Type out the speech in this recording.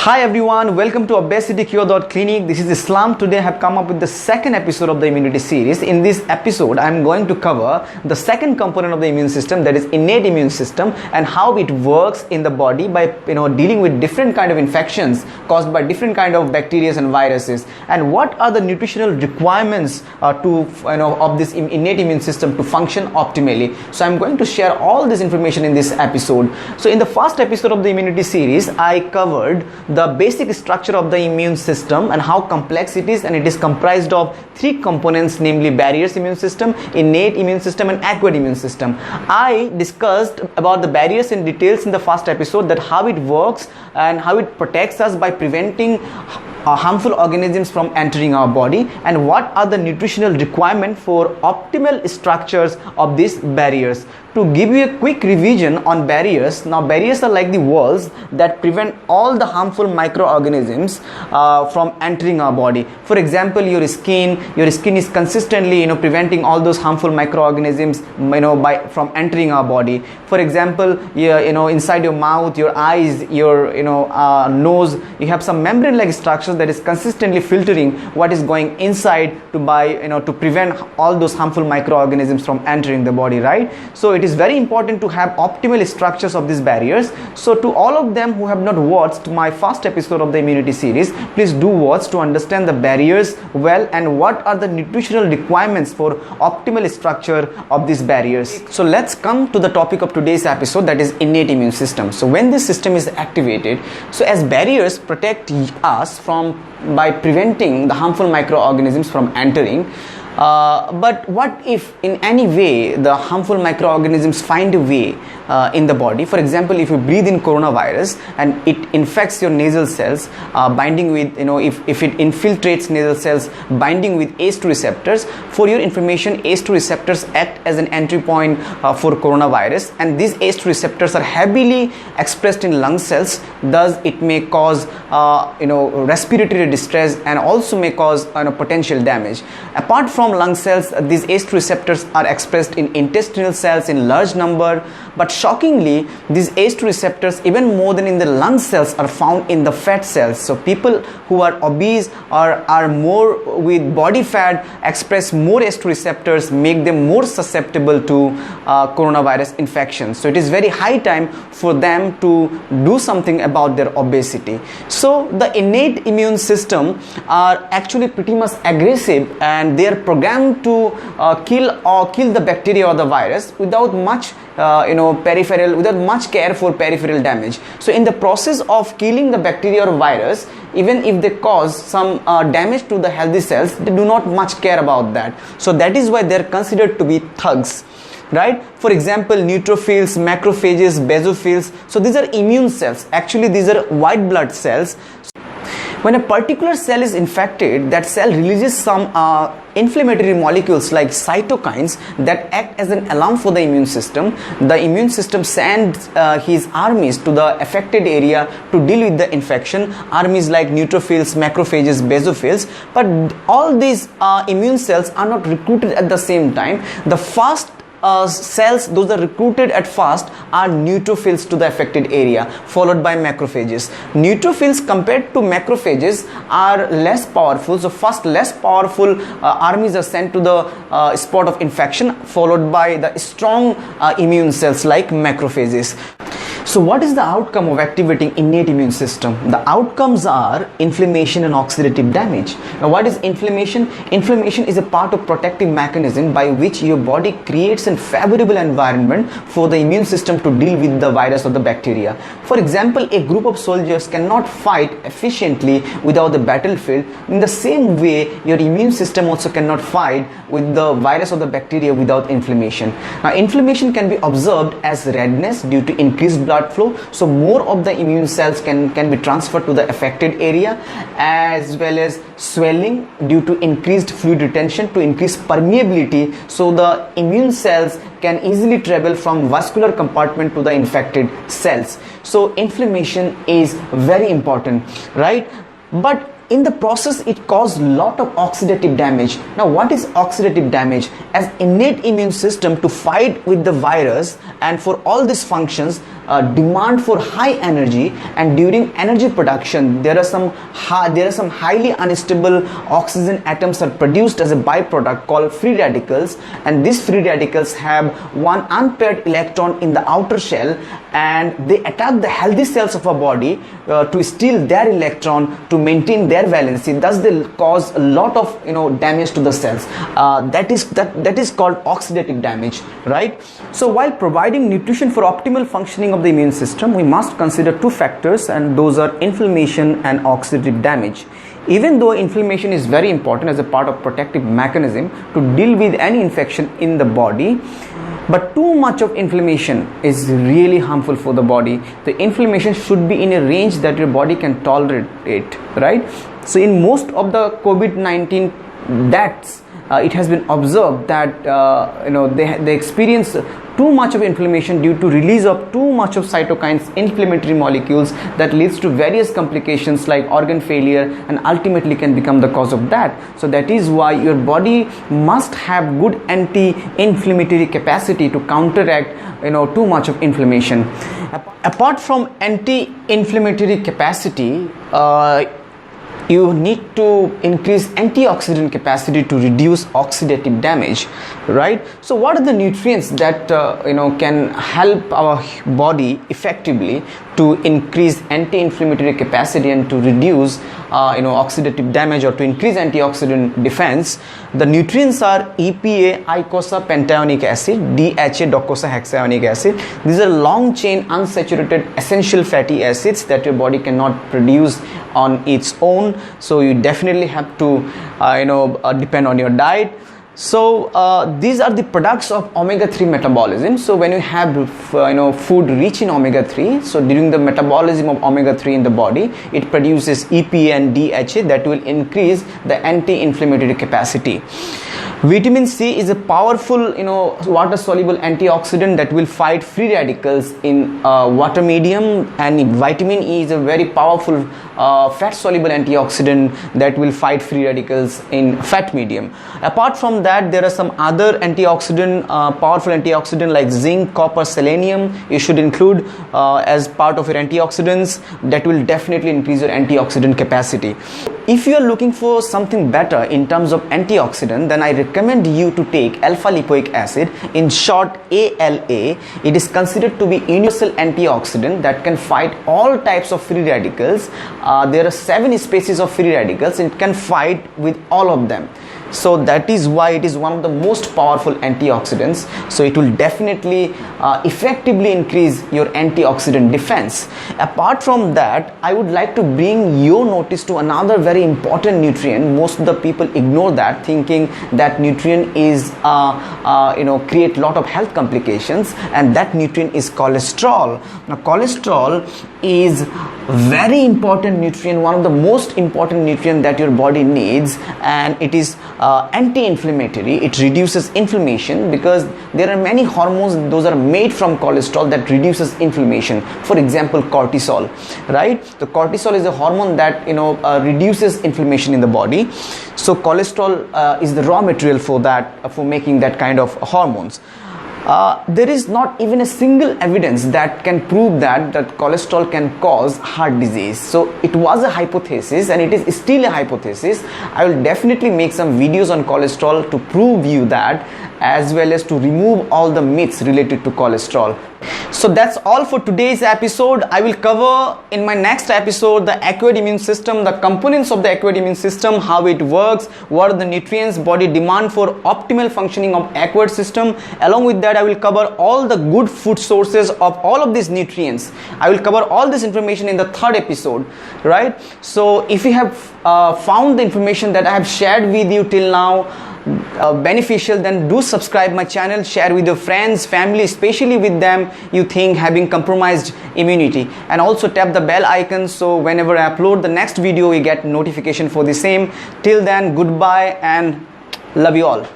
Hi everyone, welcome to obesitycure.clinic. This is Islam. Today I have come up with the second episode of the immunity series. In this episode, I am going to cover the second component of the immune system, that is innate immune system, and how it works in the body by dealing with different kind of infections caused by different kind of bacteria and viruses, and what are the nutritional requirements of this innate immune system to function optimally. So I am going to share all this information in this episode. So in the first episode of the immunity series, I covered the basic structure of the immune system and how complex it is, and it is comprised of three components, namely barriers immune system, innate immune system, and acquired immune system. I discussed about the barriers in details in the first episode, that how it works and how it protects us by preventing harmful organisms from entering our body, and what are the nutritional requirements for optimal structures of these barriers. To give you a quick revision on barriers, now barriers are like the walls that prevent all the harmful microorganisms from entering our body. For example, your skin is consistently preventing all those harmful microorganisms from entering our body. For example, inside your mouth, your eyes, your nose, you have some membrane like structures that is consistently filtering what is going inside to prevent all those harmful microorganisms from entering the body, right? So it is very important to have optimal structures of these barriers. So to all of them who have not watched my first episode of the immunity series, please do watch to understand the barriers well and what are the nutritional requirements for optimal structure of these barriers. So let's come to the topic of today's episode, that is innate immune system. So when this system is activated, so as barriers protect us by preventing the harmful microorganisms from entering, but what if in any way the harmful microorganisms find a way in the body? For example, if you breathe in coronavirus and it infects your nasal cells, binding with if it infiltrates nasal cells, binding with ACE2 receptors. For your information, ACE2 receptors act as an entry point for coronavirus, and these ACE2 receptors are heavily expressed in lung cells. Thus it may cause respiratory distress and also may cause potential damage. Apart from lung cells, these ACE2 receptors are expressed in intestinal cells in large number, but shockingly these ACE2 receptors, even more than in the lung cells, are found in the fat cells. So people who are obese or are more with body fat express more ACE2 receptors, make them more susceptible to coronavirus infections. So it is very high time for them to do something about their obesity. So the innate immune system are actually pretty much aggressive, and they are programmed to kill the bacteria or the virus without much without much care for peripheral damage. So in the process of killing the bacteria or virus, even if they cause some damage to the healthy cells, they do not much care about that. So that is why they are considered to be thugs, right? For example, neutrophils, macrophages, basophils. So these are immune cells. Actually, these are white blood cells. When a particular cell is infected, that cell releases some inflammatory molecules like cytokines that act as an alarm for the immune system. The immune system sends his armies to the affected area to deal with the infection, armies like neutrophils, macrophages, basophils. But all these immune cells are not recruited at the same time. The first cells, those are recruited at first, are neutrophils to the affected area, followed by macrophages. Neutrophils compared to macrophages are less powerful. So first less powerful armies are sent to the spot of infection, followed by the strong immune cells like macrophages. So what is the outcome of activating innate immune system? The outcomes are inflammation and oxidative damage. Now what is inflammation? Inflammation is a part of protective mechanism by which your body creates a favorable environment for the immune system to deal with the virus or the bacteria. For example, a group of soldiers cannot fight efficiently without the battlefield. In the same way, your immune system also cannot fight with the virus or the bacteria without inflammation. Now inflammation can be observed as redness due to increased blood flow. So more of the immune cells can be transferred to the affected area, as well as swelling due to increased fluid retention to increase permeability. So the immune cells can easily travel from vascular compartment to the infected cells. So inflammation is very important, right? But in the process it causes lot of oxidative damage. Now what is oxidative damage? As innate immune system to fight with the virus and for all these functions, demand for high energy, and during energy production there are some highly unstable oxygen atoms are produced as a byproduct called free radicals, and these free radicals have one unpaired electron in the outer shell, and they attack the healthy cells of our body to steal their electron to maintain their valency. Thus they cause a lot of damage to the cells. That is called oxidative damage, right? So while providing nutrition for optimal functioning of the immune system, we must consider two factors, and those are inflammation and oxidative damage. Even though inflammation is very important as a part of protective mechanism to deal with any infection in the body, but too much of inflammation is really harmful for the body. The inflammation should be in a range that your body can tolerate it, right? So in most of the COVID-19 deaths, it has been observed that they experience too much of inflammation due to release of too much of cytokines, inflammatory molecules, that leads to various complications like organ failure and ultimately can become the cause of death. So that is why your body must have good anti-inflammatory capacity to counteract too much of inflammation. Apart from anti-inflammatory capacity, you need to increase antioxidant capacity to reduce oxidative damage, right? So what are the nutrients that can help our body effectively to increase anti-inflammatory capacity and to reduce oxidative damage or to increase antioxidant defense? The nutrients are EPA, eicosapentaenoic acid, DHA, docosahexaenoic acid. These are long chain unsaturated essential fatty acids that your body cannot produce on its own, so you definitely have to depend on your diet. So these are the products of omega-3 metabolism. So when you have food rich in omega-3, so during the metabolism of omega-3 in the body, it produces EPA and DHA that will increase the anti-inflammatory capacity. Vitamin C is a powerful water soluble antioxidant that will fight free radicals in water medium, and vitamin E is a very powerful fat soluble antioxidant that will fight free radicals in fat medium. Apart from that, there are some other powerful antioxidant like zinc, copper, selenium you should include as part of your antioxidants. That will definitely increase your antioxidant capacity. If you are looking for something better in terms of antioxidant, then I recommend you to take alpha lipoic acid, in short ALA. It is considered to be universal antioxidant that can fight all types of free radicals. There are 7 species of free radicals, and it can fight with all of them. So that is why it is one of the most powerful antioxidants. So it will definitely effectively increase your antioxidant defense. Apart from that, I would like to bring your notice to another very important nutrient. Most of the people ignore that, thinking that nutrient is create lot of health complications, and that nutrient is cholesterol. Now cholesterol is very important nutrient, one of the most important nutrient that your body needs, and it is anti-inflammatory. It reduces inflammation because there are many hormones those are made from cholesterol that reduces inflammation. For example, cortisol, right? The cortisol is a hormone that reduces inflammation in the body. So cholesterol is the raw material for that, for making that kind of hormones. There is not even a single evidence that can prove that cholesterol can cause heart disease. So it was a hypothesis, and it is still a hypothesis. I will definitely make some videos on cholesterol to prove you that, as well as to remove all the myths related to cholesterol. So that's all for today's episode. I will cover in my next episode the acquired immune system, the components of the acquired immune system, how it works, what are the nutrients body demand for optimal functioning of acquired system. Along with that, I will cover all the good food sources of all of these nutrients. I will cover all this information in the 3rd episode, right? So if you have found the information that I have shared with you till now beneficial, then do subscribe my channel, share with your friends, family, especially with them you think having compromised immunity, and also tap the bell icon so whenever I upload the next video you get notification for the same. Till then, goodbye and love you all.